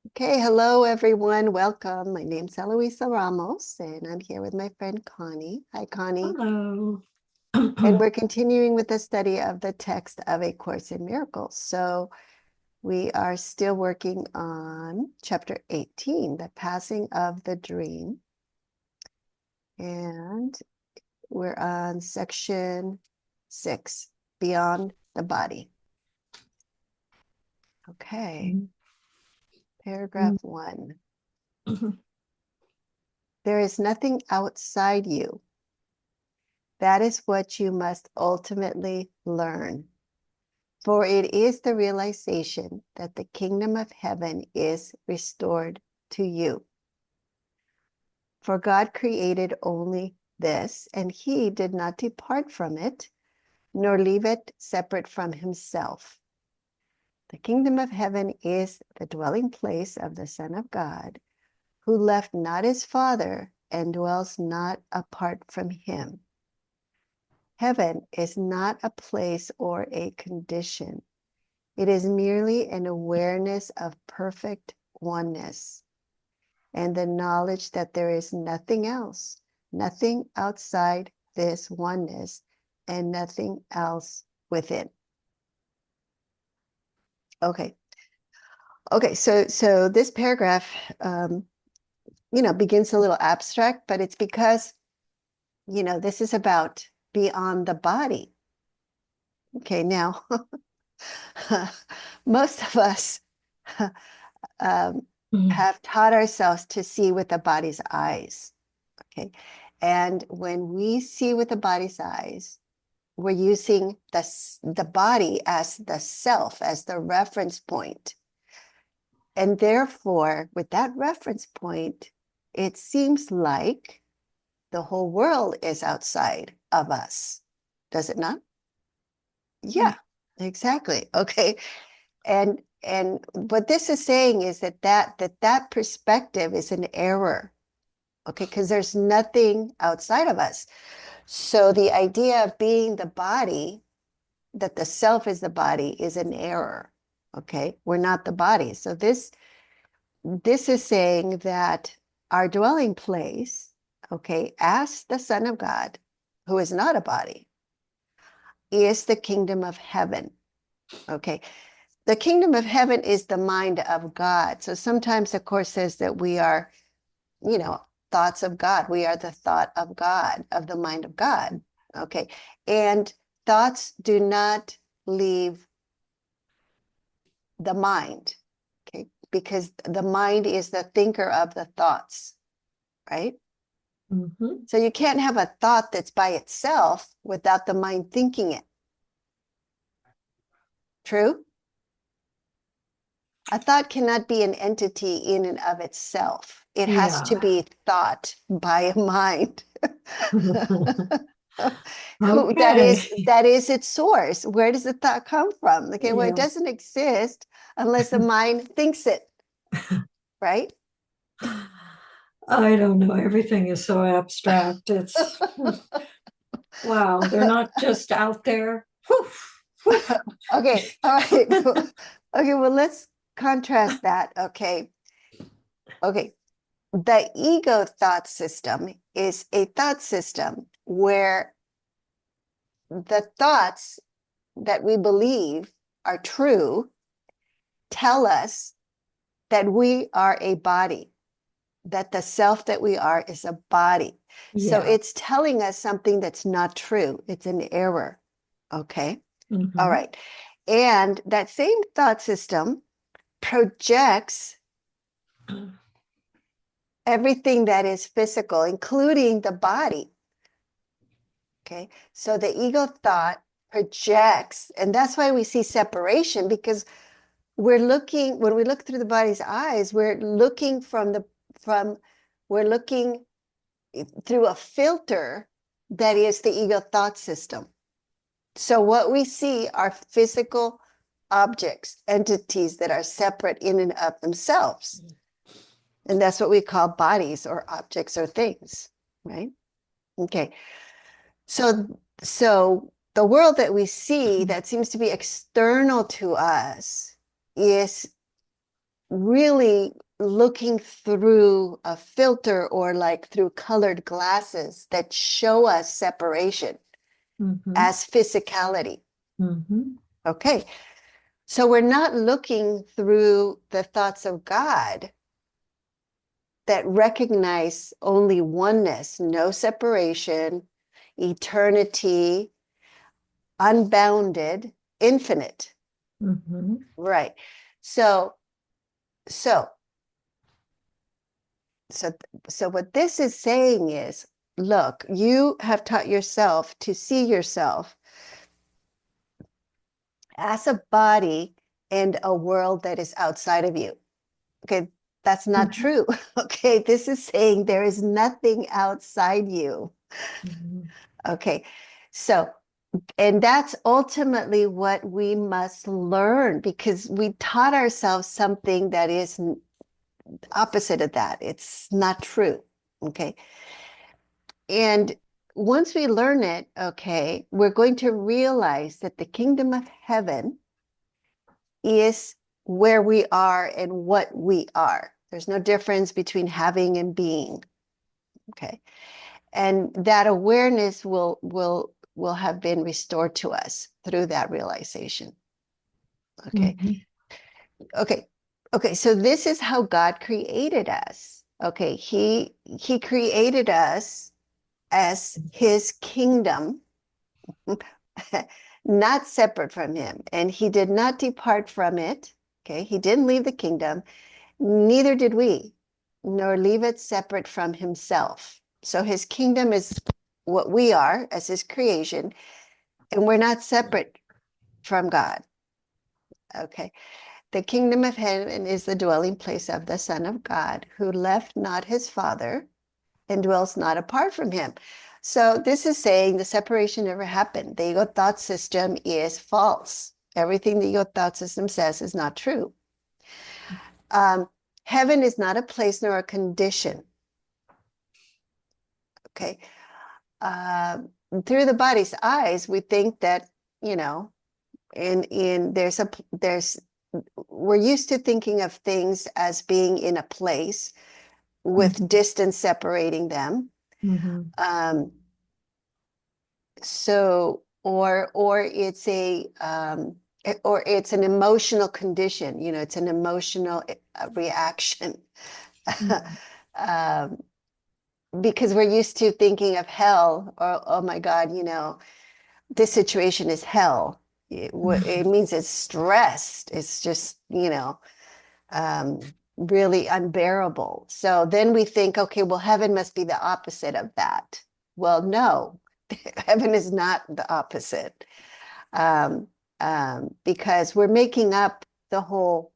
Okay, hello everyone. Welcome. My name's Eloisa Ramos, and I'm here with my friend Connie. Hi, Connie. Hello. And we're continuing with the study of the text of A Course in Miracles. So we are still working on chapter 18, the passing of the dream. And we're on section 6, beyond the body. Okay, paragraph 1. There is nothing outside you. That is what you must ultimately learn. For it is the realization that the kingdom of heaven is restored to you. For God created only this, and he did not depart from it, nor leave it separate from himself. The kingdom of heaven is the dwelling place of the Son of God, who left not his Father and dwells not apart from him. Heaven is not a place or a condition. It is merely an awareness of perfect oneness and the knowledge that there is nothing else, nothing outside this oneness, and nothing else within. Okay. Okay, so this paragraph, begins a little abstract, but it's because, this is about beyond the body. Okay, now, most of us have taught ourselves to see with the body's eyes. Okay. And when we see with the body's eyes, we're using the body as the self, as the reference point. And therefore, with that reference point, it seems like the whole world is outside of us. Does it not? Yeah, exactly. Okay. And what this is saying is that perspective is an error. Okay, because there's nothing outside of us. So the idea of being the body, that the self is the body, is an error. Okay, we're not the body. So this is saying that our dwelling place, okay, as the Son of God, who is not a body, is the kingdom of heaven. Okay, the kingdom of heaven is the mind of God. So sometimes the Course says that we are, thoughts of God. We are the thought of God, of the mind of God. Okay. And thoughts do not leave the mind. Okay. Because the mind is the thinker of the thoughts, right? So you can't have a thought that's by itself without the mind thinking it. True? A thought cannot be an entity in and of itself. It has to Yeah. be thought by a mind. Okay. That is its source. Where does the thought come from? Okay, well, it Yeah. doesn't exist unless the mind thinks it, right? I don't know. Everything is so abstract. It's wow. They're not just out there. Okay, all right. Okay, well, let's contrast that. Okay. Okay. The ego thought system is a thought system where the thoughts that we believe are true tell us that we are a body, that the self that we are is a body. So Yeah. it's telling us something that's not true. It's an error. Okay. All right. And that same thought system projects everything that is physical, including the body. Okay. So the ego thought projects, and that's why we see separation, because we're looking, when we look through the body's eyes, we're looking we're looking through a filter that is the ego thought system. So what we see are physical objects, entities that are separate in and of themselves. And that's what we call bodies or objects or things, right? Okay. So the world that we see that seems to be external to us is really looking through a filter or like through colored glasses that show us separation as physicality. Okay. So we're not looking through the thoughts of God that recognize only oneness, no separation, eternity, unbounded, infinite. Right. So, so, so, so what this is saying is, look, you have taught yourself to see yourself as a body and a world that is outside of you. Okay, that's not true. Okay, this is saying there is nothing outside you. Okay, so, and that's ultimately what we must learn, because we taught ourselves something that is opposite of that. It's not true. Okay, and once we learn it, okay, we're going to realize that the kingdom of heaven is where we are and what we are. There's no difference between having and being. Okay. And that awareness will have been restored to us through that realization. Okay. Okay. Okay. So this is how God created us. Okay. He created us as his kingdom, not separate from him. And he did not depart from it. Okay. He didn't leave the kingdom. Neither did we, nor leave it separate from himself. So his kingdom is what we are as his creation, and we're not separate from God. Okay. The kingdom of heaven is the dwelling place of the Son of God, who left not his Father and dwells not apart from him. So this is saying the separation never happened. The ego thought system is false. Everything the ego thought system says is not true. Heaven is not a place nor a condition. Okay. Through the body's eyes, we think that, you know, there's we're used to thinking of things as being in a place with distance separating them. So or it's or it's an emotional condition, you know, it's an emotional reaction. Because we're used to thinking of hell, or oh my God, you know, this situation is hell. It means it's stressed. It's just, you know, really unbearable. So then we think, okay, well, heaven must be the opposite of that. Well, no, heaven is not the opposite, because we're making up the whole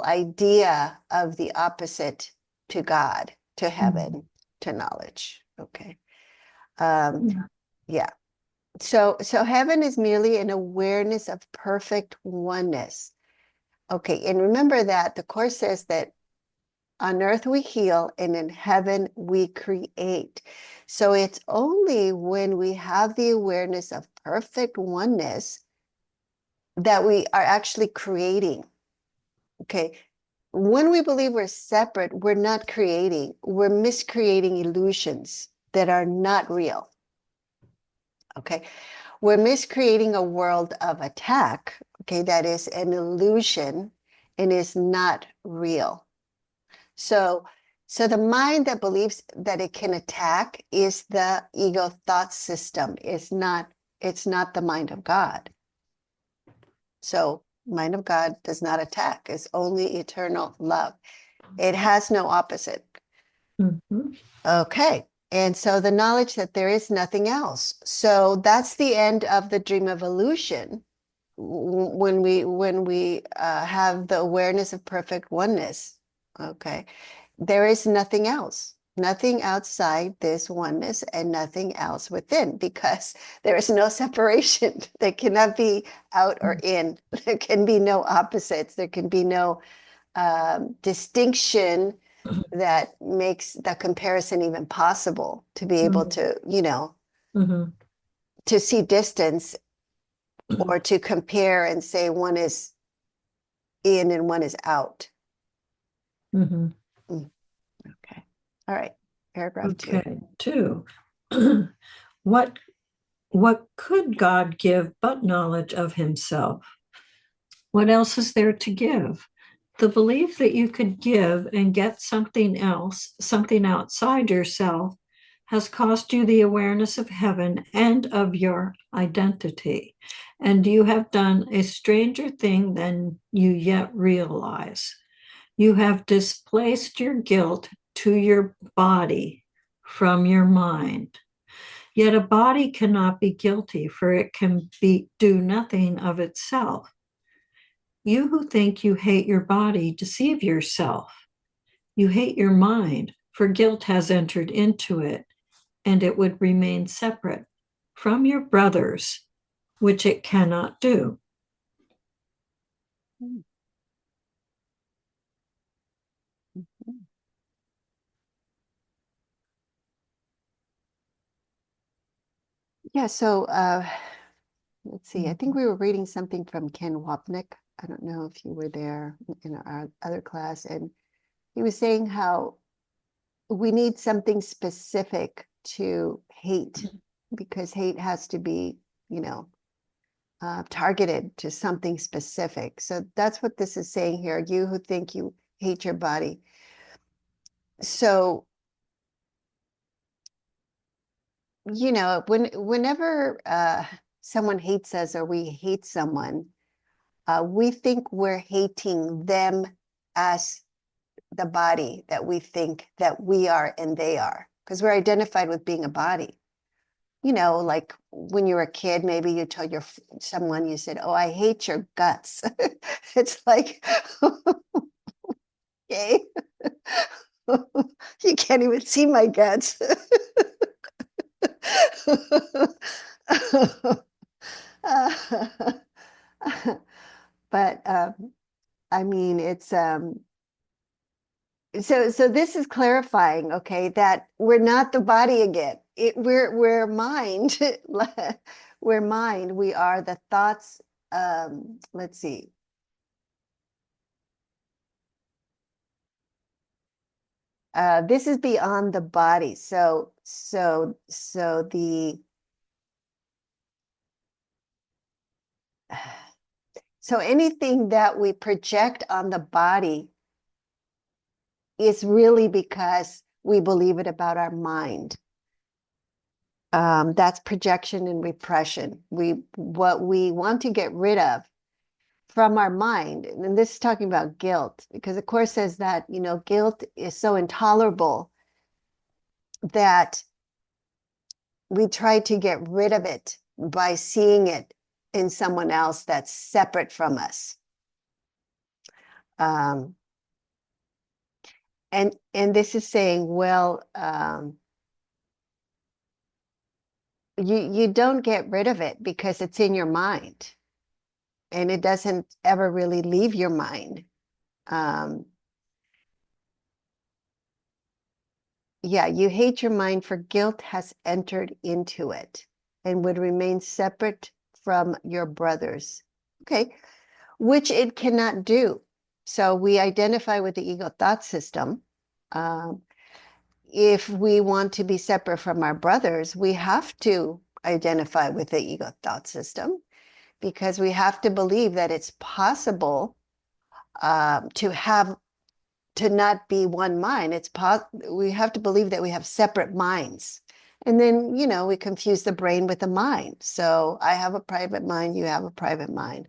idea of the opposite to God, to heaven, to knowledge. Okay. Yeah. So heaven is merely an awareness of perfect oneness. Okay, and remember that the Course says that on earth we heal and in heaven we create. So it's only when we have the awareness of perfect oneness that we are actually creating. Okay, when we believe we're separate, we're not creating. We're miscreating illusions that are not real. Okay, we're miscreating a world of attack, okay, that is an illusion and is not real. So the mind that believes that it can attack is the ego thought system. It's not the mind of God. So mind of God does not attack. It's only eternal love. It has no opposite. Okay. And so the knowledge that there is nothing else. So that's the end of the dream of illusion. When we have the awareness of perfect oneness. Okay. There is nothing else, nothing outside this oneness and nothing else within, because there is no separation. There cannot be out or in. There can be no opposites. There can be no distinction that makes the comparison even possible, to be able to, you know, to see distance or to compare and say one is in and one is out. Mhm. Okay. All right. Paragraph 2. Okay, 2. What could God give but knowledge of himself? What else is there to give? The belief that you could give and get something else, something outside yourself, has cost you the awareness of heaven and of your identity. And you have done a stranger thing than you yet realize. You have displaced your guilt to your body from your mind. Yet a body cannot be guilty, for it can do nothing of itself. You who think you hate your body deceive yourself. You hate your mind, for guilt has entered into it, and it would remain separate from your brothers, which it cannot do. Yeah, so let's see. I think we were reading something from Ken Wapnick. I don't know if you were there in our other class, and he was saying how we need something specific to hate, because hate has to be, targeted to something specific. So that's what this is saying here. You who think you hate your body. So, whenever someone hates us or we hate someone, we think we're hating them as the body that we think that we are and they are, because we're identified with being a body. Like when you were a kid, maybe you told someone, you said, "Oh, I hate your guts." It's like, okay, you can't even see my guts. But I mean, it's so this is clarifying, okay, that we're not the body again. We're mind. We're mind. We are the thoughts. Let's see. This is beyond the body. So anything that we project on the body is really because we believe it about our mind. That's projection and repression. What we want to get rid of from our mind, and this is talking about guilt, because the Course says that, guilt is so intolerable that we try to get rid of it by seeing it in someone else that's separate from us. And this is saying, well, you don't get rid of it because it's in your mind, and it doesn't ever really leave your mind. Yeah, you hate your mind, for guilt has entered into it and would remain separate from your brothers. Okay, which it cannot do. So we identify with the ego thought system. If we want to be separate from our brothers, we have to identify with the ego thought system, because we have to believe that it's possible to not be one mind. We have to believe that we have separate minds. And then, we confuse the brain with the mind. So I have a private mind, you have a private mind.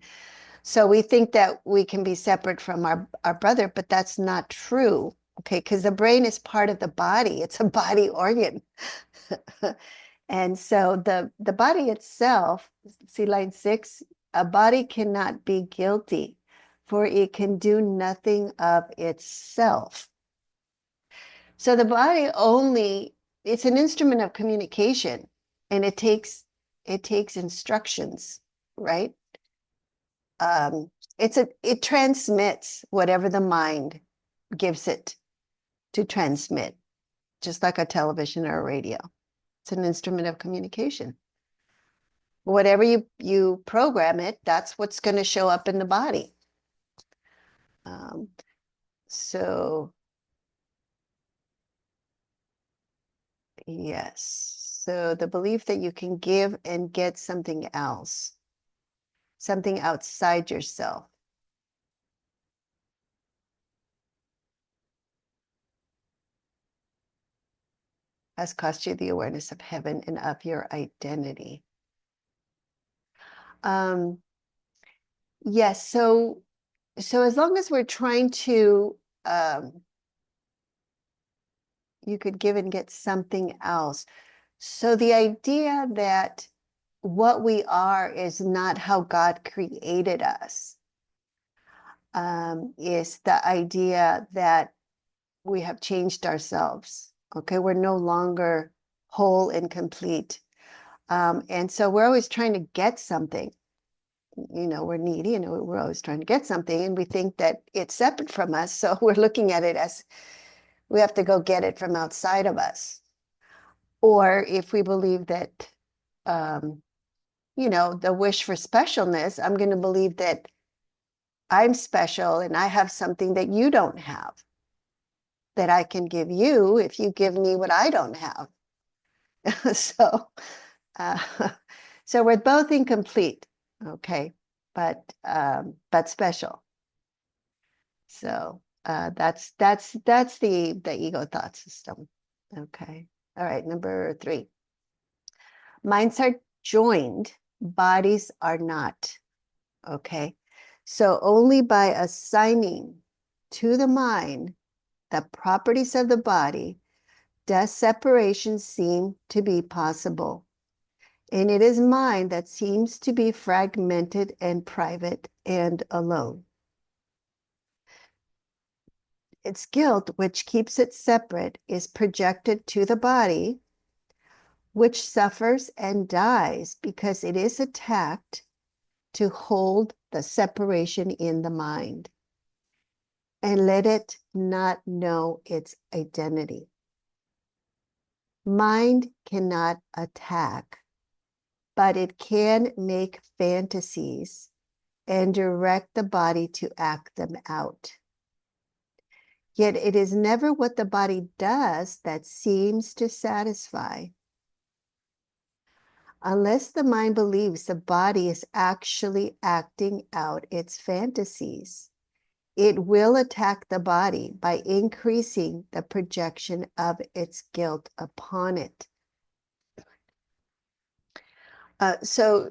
So we think that we can be separate from our brother, but that's not true. Okay, because the brain is part of the body. It's a body organ. And so the body itself, see line 6, a body cannot be guilty, for it can do nothing of itself. So the body it's an instrument of communication, and it takes instructions, right? It transmits whatever the mind gives it to transmit, just like a television or a radio. It's an instrument of communication. Whatever you program it, that's what's going to show up in the body. So yes, so the belief that you can give and get something else, something outside yourself. Has cost you the awareness of heaven and of your identity. Yes, so as long as we're trying to, you could give and get something else. So the idea that what we are is not how God created us, is the idea that we have changed ourselves. Okay, we're no longer whole and complete. And so we're always trying to get something. We're needy and we're always trying to get something, and we think that it's separate from us. So we're looking at it as we have to go get it from outside of us. Or if we believe that, the wish for specialness, I'm going to believe that I'm special and I have something that you don't have, that I can give you if you give me what I don't have. So, uh, so we're both incomplete, okay, but special. So that's the ego thought system. Okay. All right. Number 3. Minds are joined, bodies are not. Okay. So only by assigning to the mind the properties of the body does separation seem to be possible. And it is mind that seems to be fragmented and private and alone. Its guilt, which keeps it separate, is projected to the body, which suffers and dies because it is attacked to hold the separation in the mind and let it not know its identity. Mind cannot attack, but it can make fantasies and direct the body to act them out. Yet it is never what the body does that seems to satisfy. Unless the mind believes the body is actually acting out its fantasies, it will attack the body by increasing the projection of its guilt upon it. So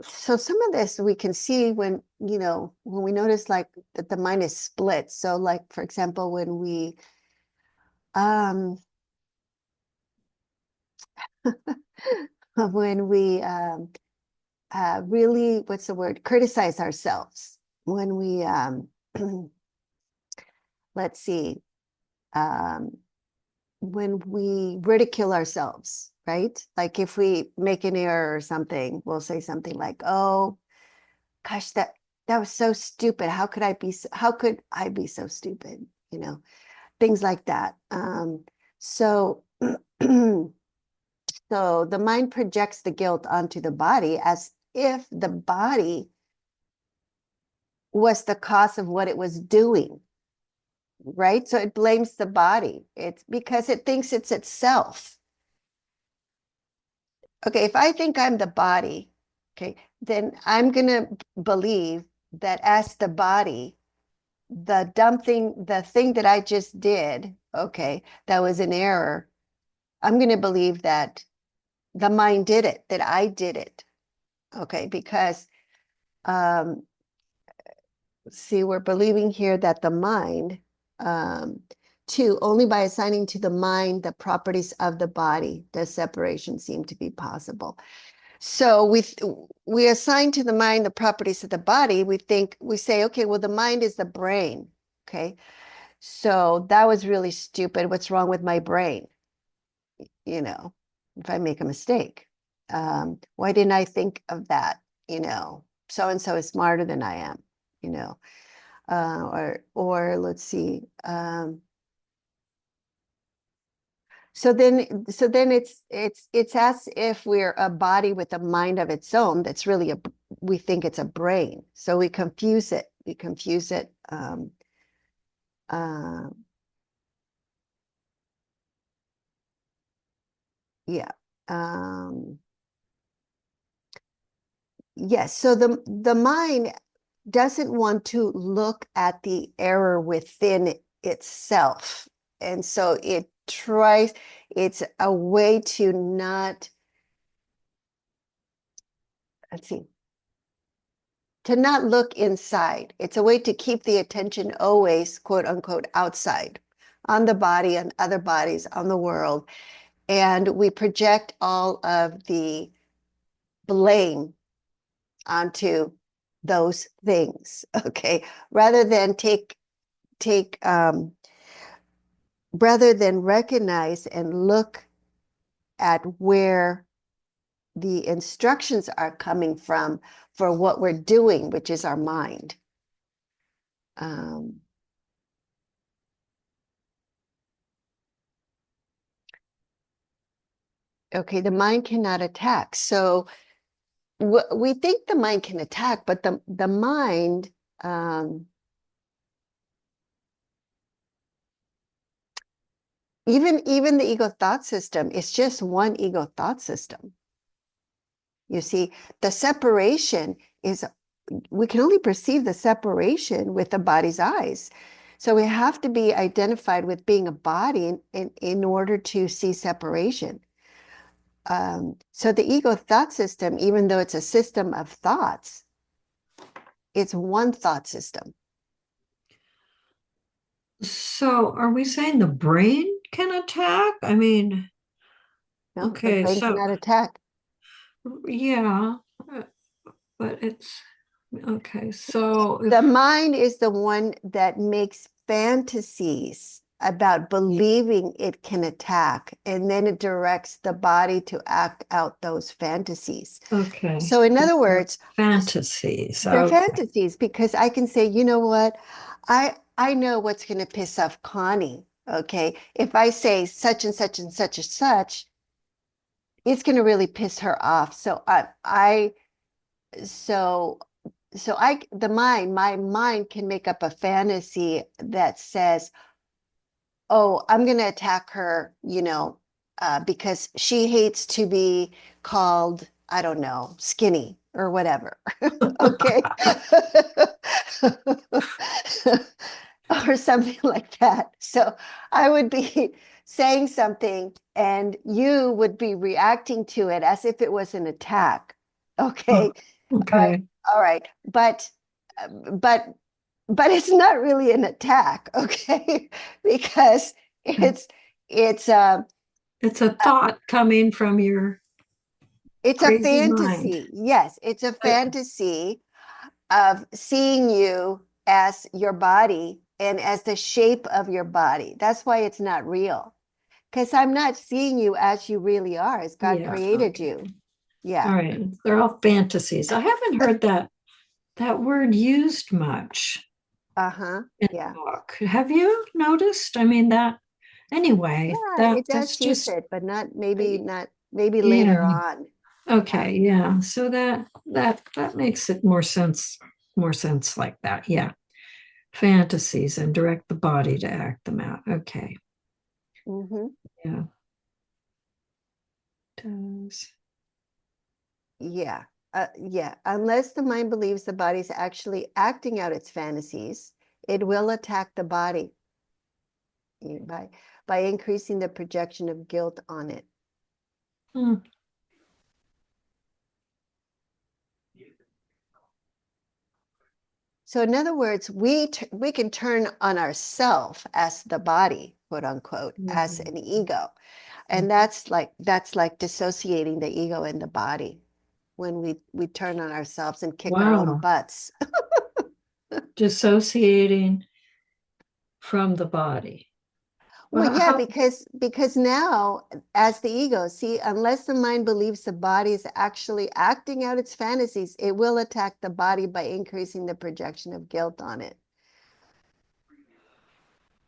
some of this we can see when we notice like that the mind is split. So like, for example, when we when we really, what's the word, criticize ourselves, when we let's see, when we ridicule ourselves, right? Like if we make an error or something, we'll say something like, oh gosh, that was so stupid. How could I be so stupid? Things like that. So so the mind projects the guilt onto the body as if the body was the cause of what it was doing, right? So it blames the body. It's because it thinks it's itself. Okay, if I think I'm the body, okay, then I'm going to believe that as the body, the dumb thing, the thing that I just did, okay, that was an error, I'm going to believe that the mind did it, that I did it, okay, because see, we're believing here that the mind, only by assigning to the mind the properties of the body does separation seem to be possible. So we assign to the mind the properties of the body. We say, okay, well, the mind is the brain. Okay, so that was really stupid. What's wrong with my brain? If I make a mistake, why didn't I think of that? So and so is smarter than I am. Or let's see. So then it's as if we're a body with a mind of its own. That's really we think it's a brain. So we confuse it we confuse it. Yeah. Yes. So the mind doesn't want to look at the error within itself. And so it tries, it's a way to not, let's see, to not look inside. It's a way to keep the attention always, quote unquote, outside, on the body, on other bodies, on the world. And we project all of the blame onto those things, okay? Rather than rather than recognize and look at where the instructions are coming from for what we're doing, which is our mind. Okay, the mind cannot attack. So we think the mind can attack, but the mind, even the ego thought system is just one ego thought system. You see, the separation is, we can only perceive the separation with the body's eyes. So we have to be identified with being a body in order to see separation. So the ego thought system, even though it's a system of thoughts, it's one thought system. So are we saying the brain can attack? I mean, No, okay, the brain so cannot attack. yeah, but it's okay. So The mind is the one that makes fantasies about believing it can attack, and then it directs the body to act out those fantasies. okay, So in other words, fantasies. they're Okay. fantasies, because I can say, you know what, I know what's going to piss off Connie. Okay, if I say such and such and such and such, it's going to really piss her off. So so my mind can make up a fantasy that says, oh, I'm going to attack her, because she hates to be called, I don't know, skinny or whatever. Okay. Or something like that. So I would be saying something and you would be reacting to it as if it was an attack. Okay. All right. Okay. All right. But but it's not really an attack, okay? Because it's a It's a thought coming from your it's a crazy mind. fantasy. Yes, it's a I- fantasy of seeing you as your body and as the shape of your body. That's why it's not real. Because I'm not seeing you as you really are, as God yeah. created Okay. you. All Yeah. right. They're all fantasies. I haven't heard that word used much Uh-huh. in Yeah. the book. Have you noticed? I mean that anyway, Yeah, it that's does use just it, but maybe yeah. later on. Yeah. Okay, yeah. So that makes it more sense like that. Yeah. Fantasies and direct the body to act them out. Okay. Mm-hmm. Yeah. Does Yeah. Yeah. Unless the mind believes the body is actually acting out its fantasies, it will attack the body by increasing the projection of guilt on it. hmm. So in other words, we can turn on ourself as the body, quote unquote, as an ego. And that's like dissociating the ego and the body when we turn on ourselves and kick our own Wow. butts. Dissociating from the body. Well, Well, yeah, how, because now, as the ego, see, unless the mind believes the body is actually acting out its fantasies, it will attack the body by increasing the projection of guilt on it.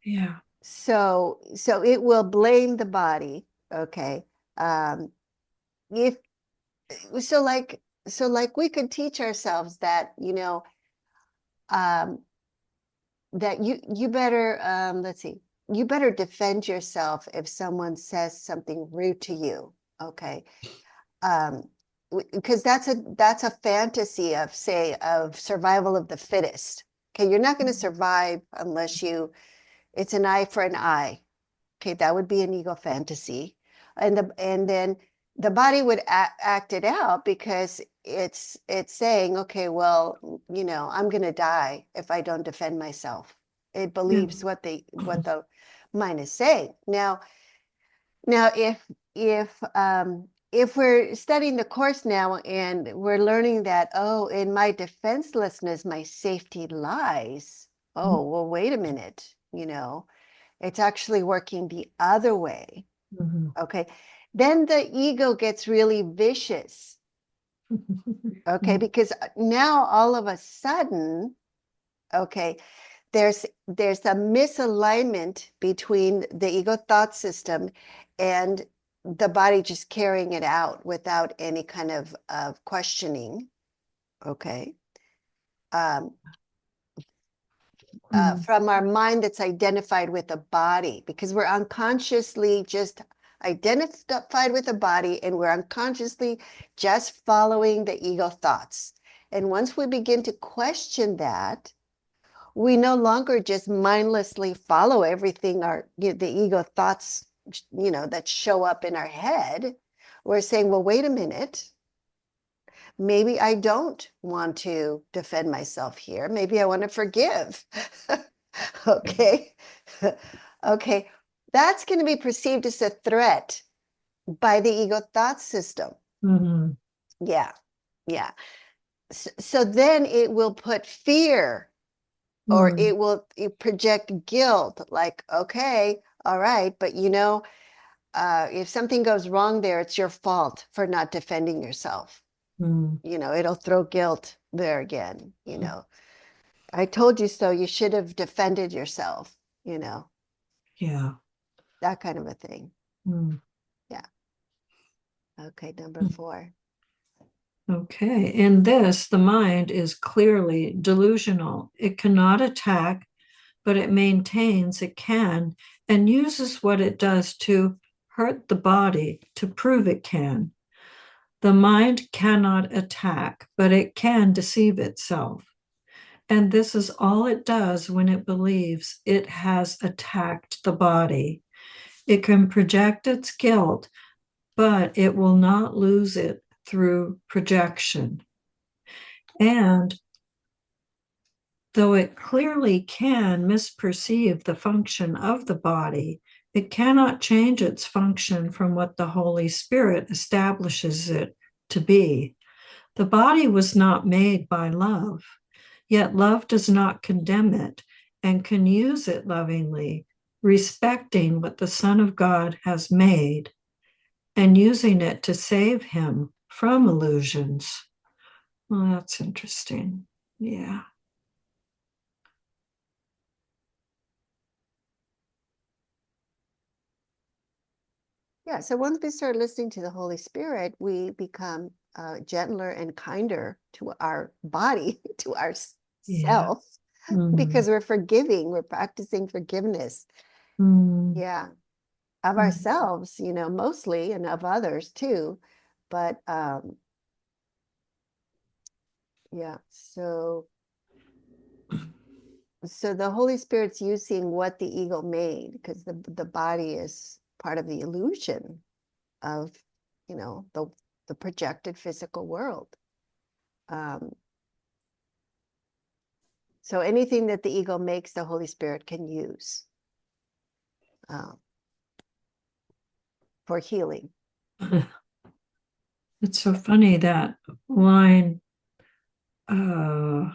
yeah. So it will blame the body. Okay. If so, like we could teach ourselves that, that you better, let's see, you better defend yourself if someone says something rude to you, okay? Because that's a fantasy of, say, of survival of the fittest. Okay, you're not going to survive unless it's an eye for an eye. Okay, that would be an ego fantasy. And then the body would act it out because it's saying, okay, well, I'm going to die if I don't defend myself. It believes what the mind is saying. Now if we're studying the course now and we're learning that, oh, in my defenselessness, my safety lies. Oh, well, wait a minute, it's actually working the other way. Okay. Then the ego gets really vicious. Okay. Because now all of a sudden, okay, there's a misalignment between the ego thought system and the body just carrying it out without any kind of questioning. Okay. From our mind that's identified with the body, because we're unconsciously just identified with the body and we're unconsciously just following the ego thoughts. And once we begin to question that, we no longer just mindlessly follow everything the ego thoughts, that show up in our head. We're saying, well, wait a minute. Maybe I don't want to defend myself here. Maybe I want to forgive. Okay. Okay. That's going to be perceived as a threat by the ego thought system. Yeah. Yeah. So then it will put fear or it will project guilt, like, okay, all right, but if something goes wrong there, it's your fault for not defending yourself. It'll throw guilt there again. I told you so, you should have defended yourself, Yeah. that kind of a thing. Yeah. Okay, number 4. Okay. In this, the mind is clearly delusional. It cannot attack, but it maintains it can and uses what it does to hurt the body to prove it can. The mind cannot attack, but it can deceive itself. And this is all it does when it believes it has attacked the body. It can project its guilt, but it will not lose it through projection. And though it clearly can misperceive the function of the body, it cannot change its function from what the Holy Spirit establishes it to be. The body was not made by love, yet love does not condemn it and can use it lovingly, respecting what the Son of God has made and using it to save him from illusions. Well, that's interesting. Yeah. Yeah, so once we start listening to the Holy Spirit, we become gentler and kinder to our body, to ourself, because we're forgiving, we're practicing forgiveness. Yeah, of ourselves, mostly, and of others too. But yeah, so the Holy Spirit's using what the ego made, because the body is part of the illusion of, the projected physical world. So anything that the ego makes, the Holy Spirit can use for healing. It's so funny that line, the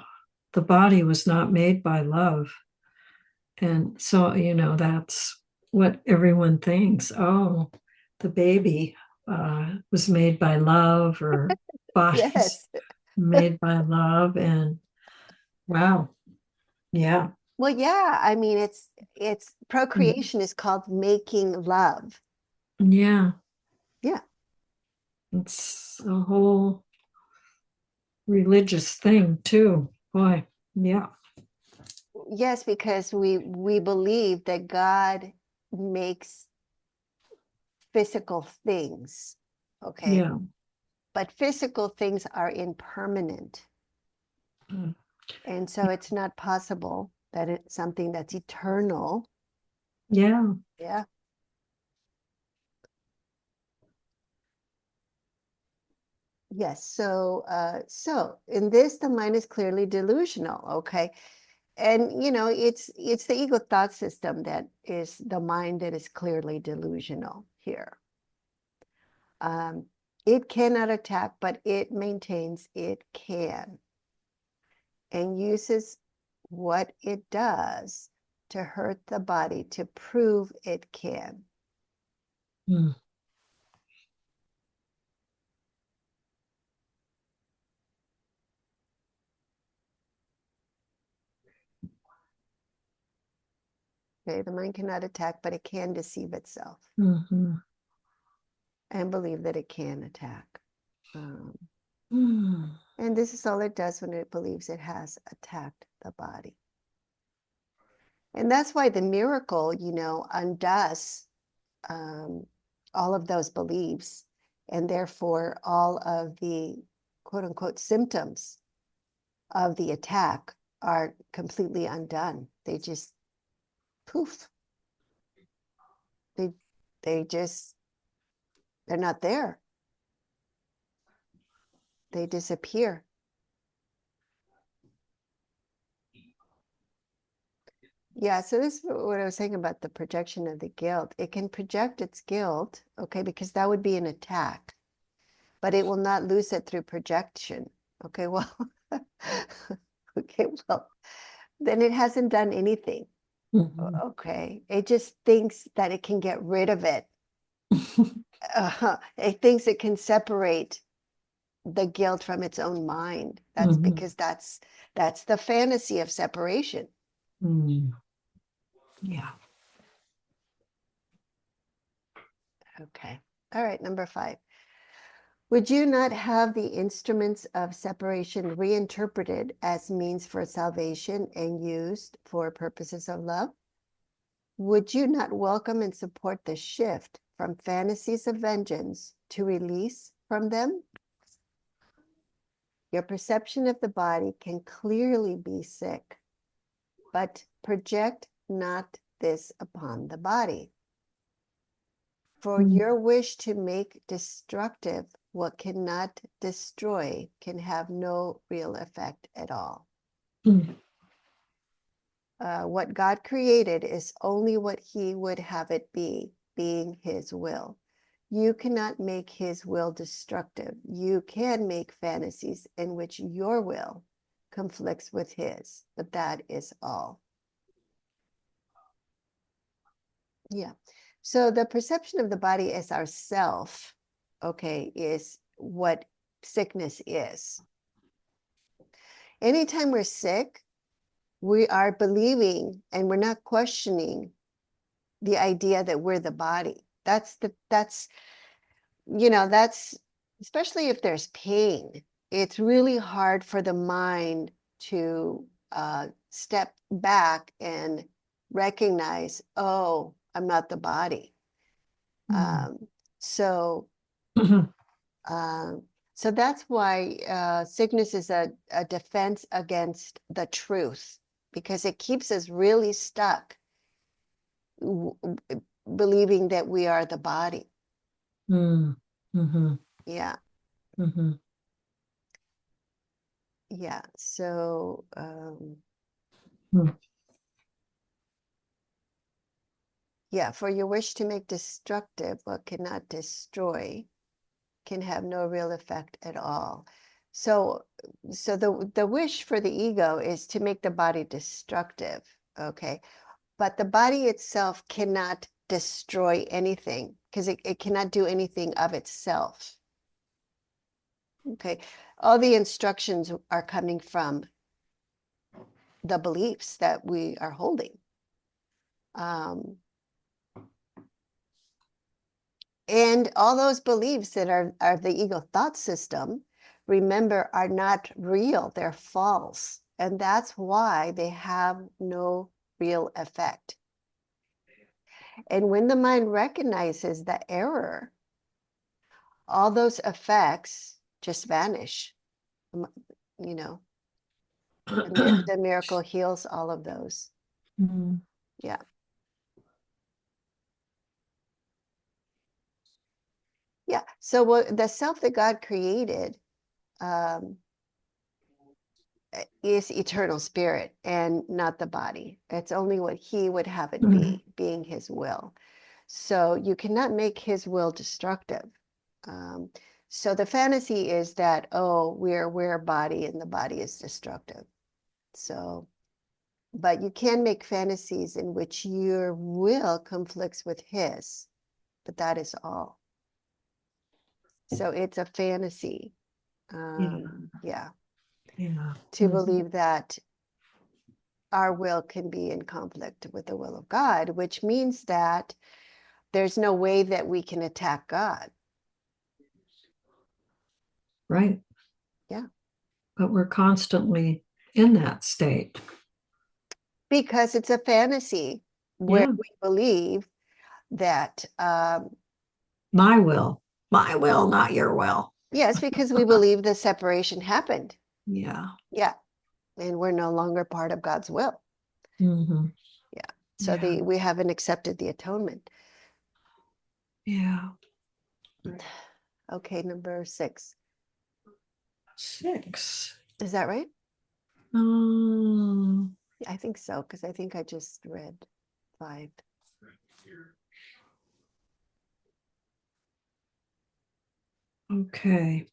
body was not made by love. And so, that's what everyone thinks. Oh, the baby was made by love, or bodies Yes. made by love. And wow. Yeah. Well, yeah, I mean, it's procreation is called making love. Yeah. Yeah. It's a whole religious thing too. Boy. Yeah. Yes, because we believe that God makes physical things, okay? Yeah. But physical things are impermanent. Mm. And so it's not possible that it's something that's eternal. Yeah. Yeah. Yes. So in this, the mind is clearly delusional. Okay. And it's the ego thought system that is the mind that is clearly delusional here. Um, it cannot attack, but it maintains it can, and uses what it does to hurt the body to prove it can. Mm. Okay, the mind cannot attack, but it can deceive itself Mhm. and believe that it can attack. Mm. And this is all it does when it believes it has attacked the body. And that's why the miracle, undoes all of those beliefs, and therefore all of the quote unquote symptoms of the attack are completely undone. They just poof. They just, they're not there. They disappear. Yeah, so this is what I was saying about the projection of the guilt. It can project its guilt, okay, because that would be an attack, but it will not lose it through projection. Okay, well, okay, well, then it hasn't done anything. Mhm. Okay, it just thinks that it can get rid of it. It thinks it can separate the guilt from its own mind. That's Mhm. because that's the fantasy of separation. Mm. Yeah. Okay. All right, number 5. Would you not have the instruments of separation reinterpreted as means for salvation and used for purposes of love? Would you not welcome and support the shift from fantasies of vengeance to release from them? Your perception of the body can clearly be sick, but project not this upon the body. For Mm. your wish to make destructive what cannot destroy can have no real effect at all. Mm. What God created is only what he would have it be, being his will. You cannot make his will destructive. You can make fantasies in which your will conflicts with his, but that is all. Yeah. So the perception of the body as ourself, okay, is what sickness is. Anytime we're sick, we are believing and we're not questioning the idea that we're the body. That's especially if there's pain, it's really hard for the mind to step back and recognize, oh, I'm not the body. Mm. So Mhm. um, so that's why sickness is a defense against the truth, because it keeps us really stuck believing that we are the body. Mm. Mhm. Yeah. Mhm. Yeah. So Mm. yeah, for your wish to make destructive what cannot destroy can have no real effect at all. So the wish for the ego is to make the body destructive, okay? But the body itself cannot destroy anything because it cannot do anything of itself. Okay. All the instructions are coming from the beliefs that we are holding. And all those beliefs that are the ego thought system, remember, are not real. They're false. And that's why they have no real effect. And when the mind recognizes the error, all those effects just vanish. You know, the miracle heals all of those. Mm. Yeah. Yeah. So what the self that God created is eternal spirit and not the body. It's only what he would have it be, being his will. So you cannot make his will destructive. So the fantasy is that, oh, we're a body and the body is destructive. So, but you can make fantasies in which your will conflicts with his, but that is all. So it's a fantasy. Yeah. To believe that our will can be in conflict with the will of God, which means that there's no way that we can attack God. Right. Yeah. But we're constantly in that state. Because it's a fantasy where we believe that my will, not your will. Yes, because we believe the separation happened. Yeah. Yeah. And we're no longer part of God's will. Mm-hmm. Yeah. So we haven't accepted the atonement. Yeah. Okay, number 6. 6. Is that right? I think so, because I think I just read 5. Okay.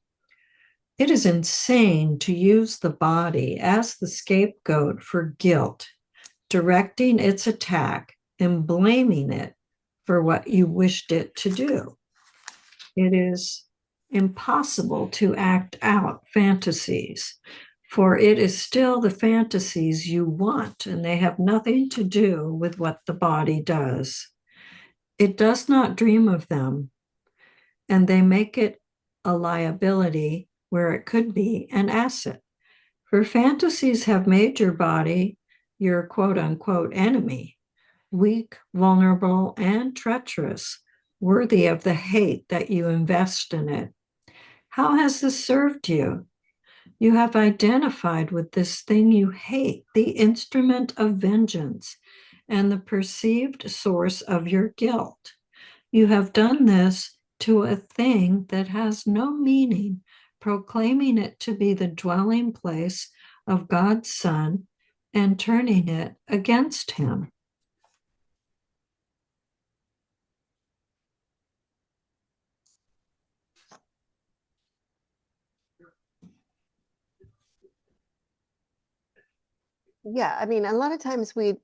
It is insane to use the body as the scapegoat for guilt, directing its attack and blaming it for what you wished it to do. It is impossible to act out fantasies, for it is still the fantasies you want, and they have nothing to do with what the body does. It does not dream of them, and they make it a liability where it could be an asset. For fantasies have made your body your quote unquote enemy, weak, vulnerable, and treacherous, worthy of the hate that you invest in it. How has this served you? You have identified with this thing you hate, the instrument of vengeance and the perceived source of your guilt. You have done this to a thing that has no meaning, proclaiming it to be the dwelling place of God's Son and turning it against him. Yeah, I mean, a lot of times we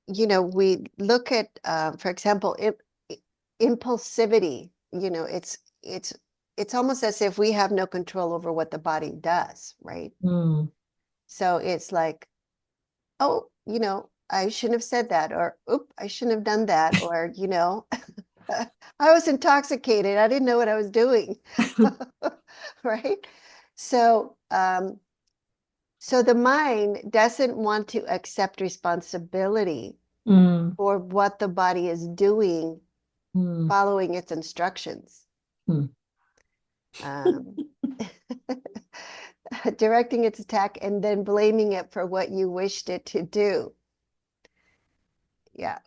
look at, for example, impulsivity. It's almost as if we have no control over what the body does, right? So it's like, oh, I shouldn't have said that, or oop, I shouldn't have done that, or I was intoxicated. I didn't know what I was doing, right? So, so the mind doesn't want to accept responsibility for what the body is doing, following its instructions. Directing its attack and then blaming it for what you wished it to do. Yeah.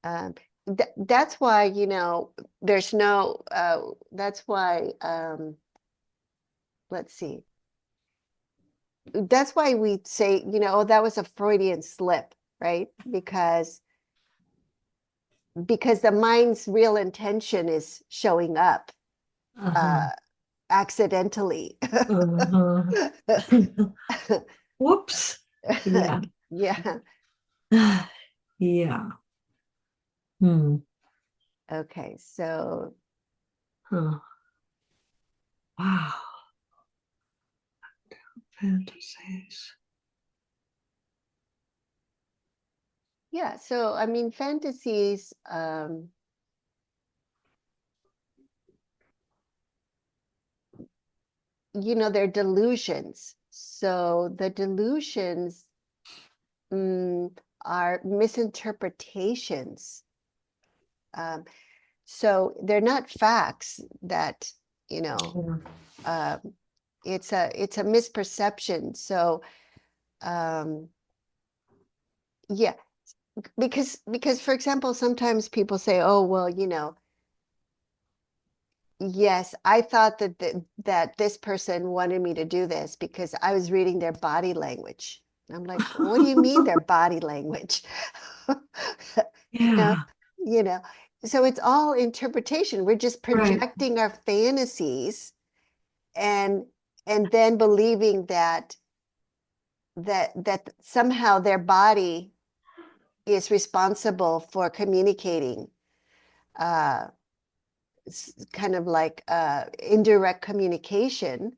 That's why, there's no, that's why, let's see. That's why we say, oh, that was a Freudian slip, right? Because the mind's real intention is showing up accidentally. Whoops. Yeah. Yeah. Yeah. Okay, so. Wow. Fantasies. Yeah, so I mean, fantasies, they're delusions. So the delusions are misinterpretations. So they're not facts that, you know, it's a misperception. So yeah, because for example, sometimes people say, oh, well, you know, yes, I thought that this person wanted me to do this because I was reading their body language. I'm like, what do you mean their body language? You know, Yeah, you know. So it's all interpretation. We're just right. projecting our fantasies and then believing that somehow their body is responsible for communicating uh kind of like indirect communication,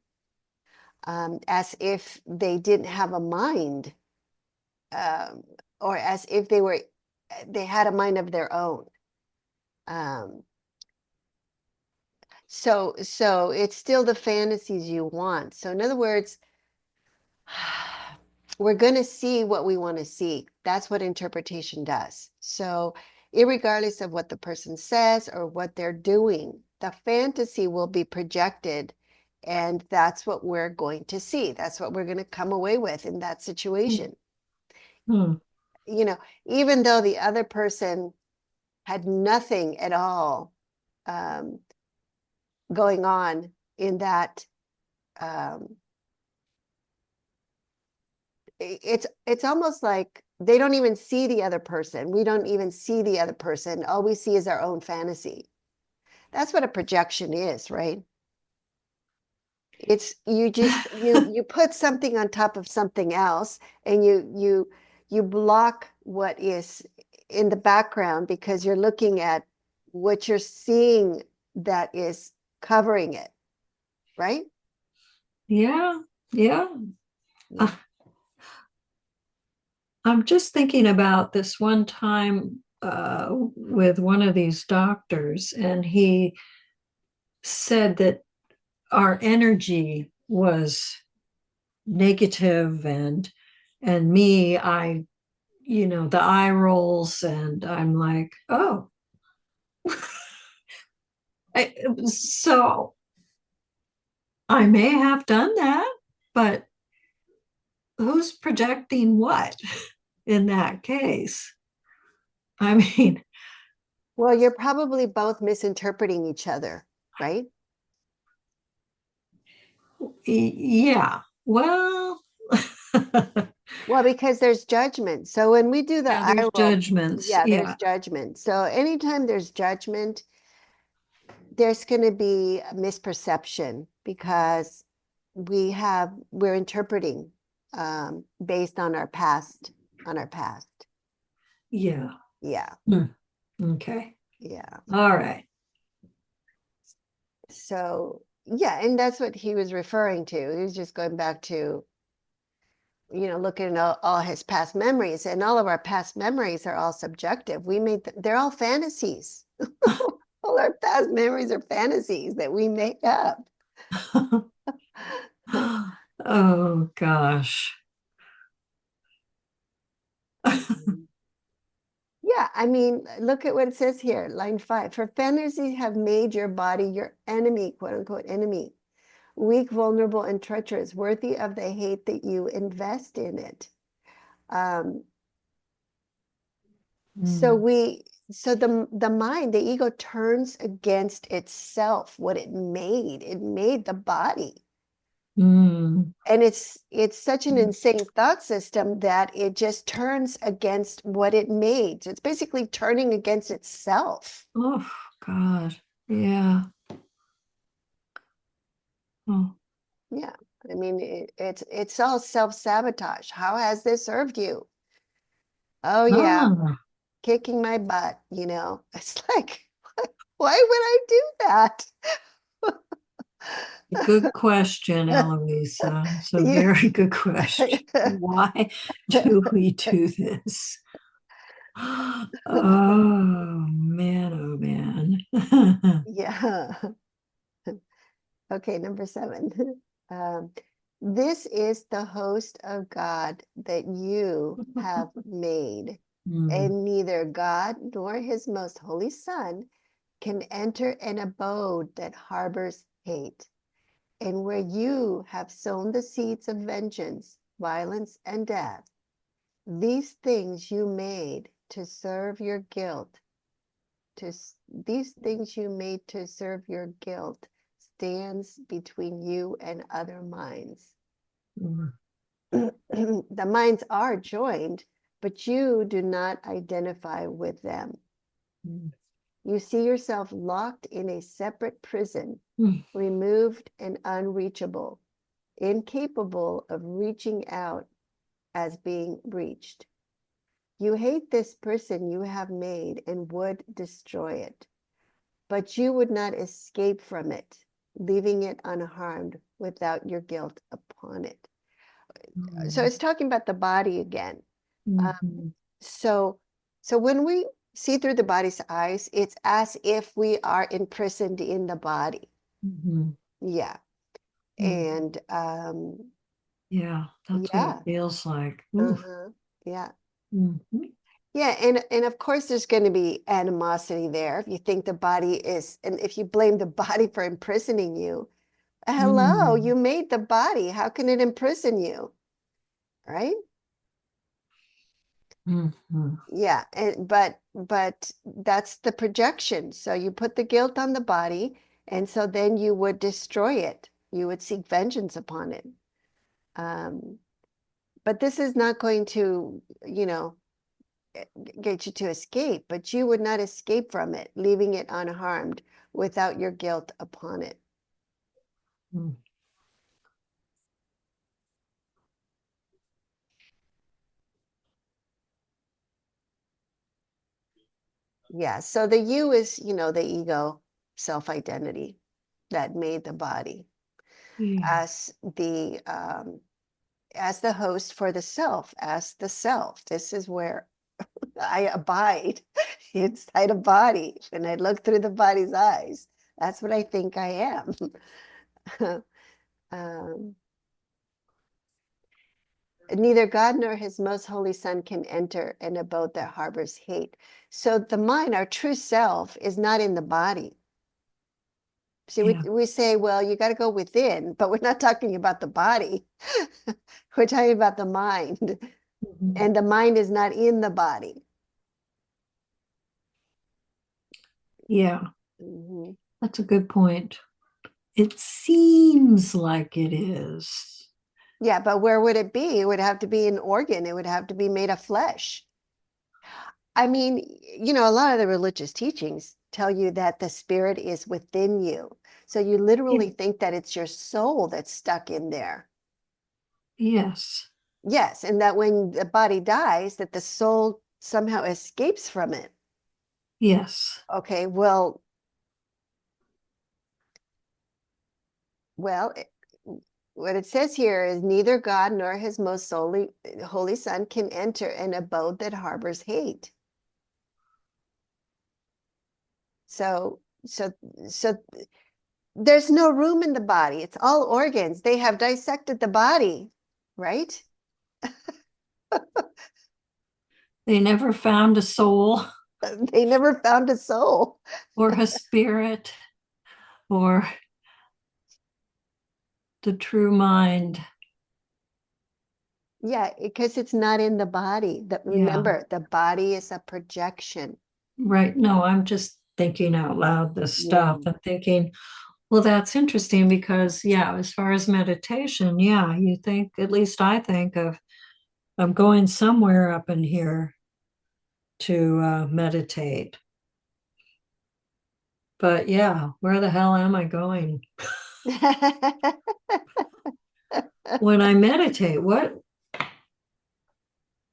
as if they didn't have a mind, um, or as if they had a mind of their own. Um, so it's still the fantasies you want. So in other words, we're going to see what we want to see. That's what interpretation does. So irregardless of what the person says or what they're doing, the fantasy will be projected, and that's what we're going to see. That's what we're going to come away with in that situation. Hmm. You know, even though the other person had nothing at all um, going on in that, um, it's almost like they don't even see the other person. We don't even see the other person. All we see is our own fantasy. That's what a projection is, right? It's you put something on top of something else, and you block what is in the background because you're looking at what you're seeing that is covering it, right? Yeah, yeah. Yeah. Uh, I'm just thinking about this one time with one of these doctors, and he said that our energy was negative, and me, the eye rolls, and I'm like, oh, so I may have done that, but who's projecting what in that case? I mean, Well, you're probably both misinterpreting each other, right? yeah, well, Well, because there's judgment. So when we do the yeah, eye there's roll, judgments. yeah, there's Yeah, judgment. So anytime there's judgment, there's going to be a misperception because we're interpreting based on our past. yeah. Yeah, Hmm. Okay. yeah. All right. So yeah, and that's what he was referring to. He was just going back to, looking at all his past memories, and all of our past memories are all subjective. They're all fantasies. All our past memories are fantasies that we make up. Oh gosh. Yeah, I mean, look at what it says here, line 5. For fantasies have made your body your enemy, quote unquote, enemy, weak, vulnerable, and treacherous, worthy of the hate that you invest in it. Um, so Mm. the mind, the ego turns against itself, what it made. It made the body. Mm. And it's such an insane thought system that it just turns against what it made. So it's basically turning against itself. Oh God. Yeah. Oh. Yeah. I mean, it's all self-sabotage. How has this served you? Oh yeah, Ah, kicking my butt, It's like, why would I do that? good question, Eloisa. It's a You- very good question. Why do we do this? Oh man, oh man. Yeah. Okay, number 7. Um, This is the host of God that you have made, and neither God nor his most holy Son can enter an abode that harbors hate, and where you have sown the seeds of vengeance, violence, and death. These things you made to serve your guilt. These things you made to serve your guilt stands between you and other minds. The minds are joined, but you do not identify with them. You see yourself locked in a separate prison, removed and unreachable, incapable of reaching out as being reached. You hate this person you have made and would destroy it, but you would not escape from it, leaving it unharmed without your guilt upon it. So it's talking about the body again. So when we see through the body's eyes, it's as if we are imprisoned in the body. Yeah. And yeah, that's what it feels like. Yeah. Yeah, and of course there's going to be animosity there if you think the body is, and if you blame the body for imprisoning you. Hello, you made the body. How can it imprison you? Right? Yeah, but that's the projection. So you put the guilt on the body, and so then you would destroy it. You would seek vengeance upon it. But this is not going to, get you to escape, but you would not escape from it, leaving it unharmed without your guilt upon it. Yeah, so the you is, the ego, self-identity that made the body as the host for the self, as the self. This is where I abide inside a body. When I look through the body's eyes, that's what I think I am. Neither God nor his most holy Son can enter an abode that harbors hate. So the mind, our true self, is not in the body. See, we say, well, you got to go within, but we're not talking about the body. We're talking about the mind. And the mind is not in the body. Yeah, that's a good point. It seems like it is. Yeah, but where would it be? It would have to be an organ. It would have to be made of flesh. I mean, a lot of the religious teachings tell you that the spirit is within you. So you literally think that it's your soul that's stuck in there. Yes. Yes, and that when the body dies, that the soul somehow escapes from it. Yes. Okay, well, what it says here is neither God nor his most holy Son can enter an abode that harbors hate. So there's no room in the body. It's all organs. They have dissected the body, right? They never found a soul. They never found a soul. Or a spirit, or the true mind. Yeah, because it's not in the body. Remember, the body is a projection. Right. No, I'm just thinking out loud this stuff and thinking, well, that's interesting because, as far as meditation, you think, at least I think of, I'm going somewhere up in here to meditate. But where the hell am I going? When I meditate,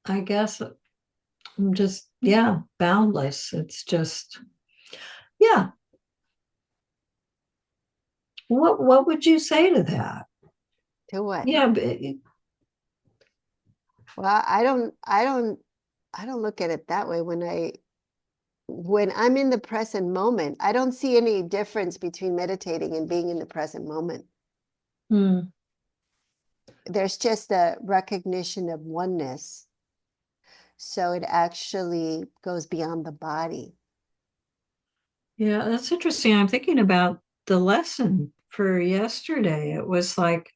I guess I'm just, boundless. It's just, What would you say to that? To what? Yeah, Well, I don't look at it that way. When I'm in the present moment, I don't see any difference between meditating and being in the present moment. there's just a recognition of oneness. So it actually goes beyond the body. Yeah, that's interesting. I'm thinking about the lesson for yesterday. It was like,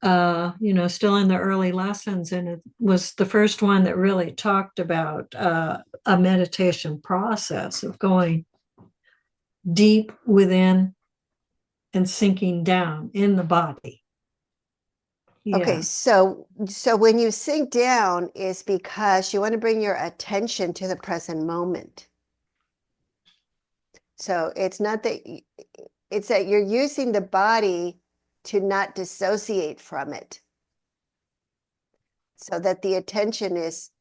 still in the early lessons, and it was the first one that really talked about a meditation process of going deep within and sinking down in the body. Okay, Yeah. so when you sink down is because you want to bring your attention to the present moment. So it's not that it's that you're using the body to not dissociate from it, so that the attention is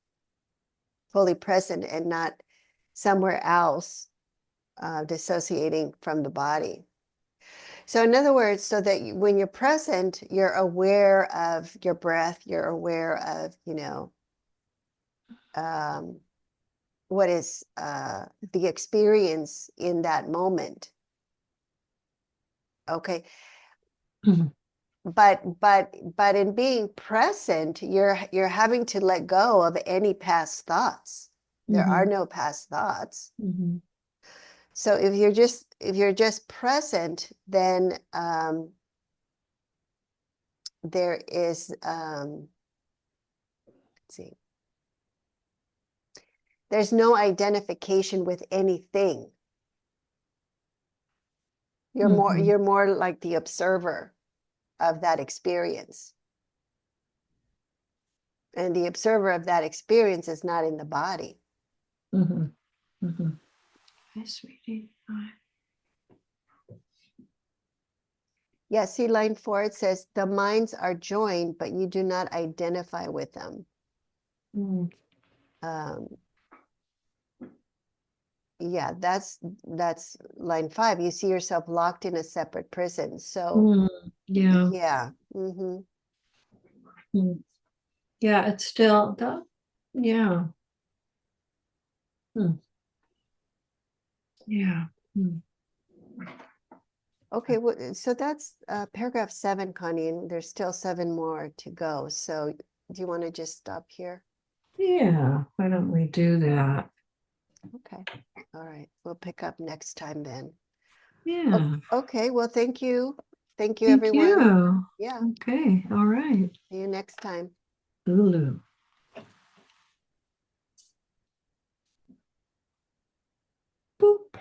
fully present and not somewhere else, dissociating from the body. So in other words, so that when you're present, you're aware of your breath, you're aware of, what is the experience in that moment. Okay. Mhm. But in being present, you're having to let go of any past thoughts. There are Mhm. no past thoughts. Mhm. So if you're just present, then there is let's see, there's no identification with anything. Mhm. You're more like the observer of that experience. And the observer of that experience is not in the body. Mhm. Mhm. Hi, sweetie. Hi. Yeah, see line 4, it says the minds are joined, but you do not identify with them. Mm. Um, yeah, that's line 5. You see yourself locked in a separate prison. So Mm. Yeah. yeah. Mm-hmm. Mm. Yeah, it's still that. Yeah. Mm. Yeah. Mm. Okay, well, so that's paragraph 7, Connie, and there's still 7 more to go. So do you want to just stop here? Yeah. Why don't we do that? Okay. All right. We'll pick up next time then. Yeah. Okay. Well, thank you. Thank you, Thank everyone. you. Yeah. Okay. All right. See you next time. Lulu. Boop.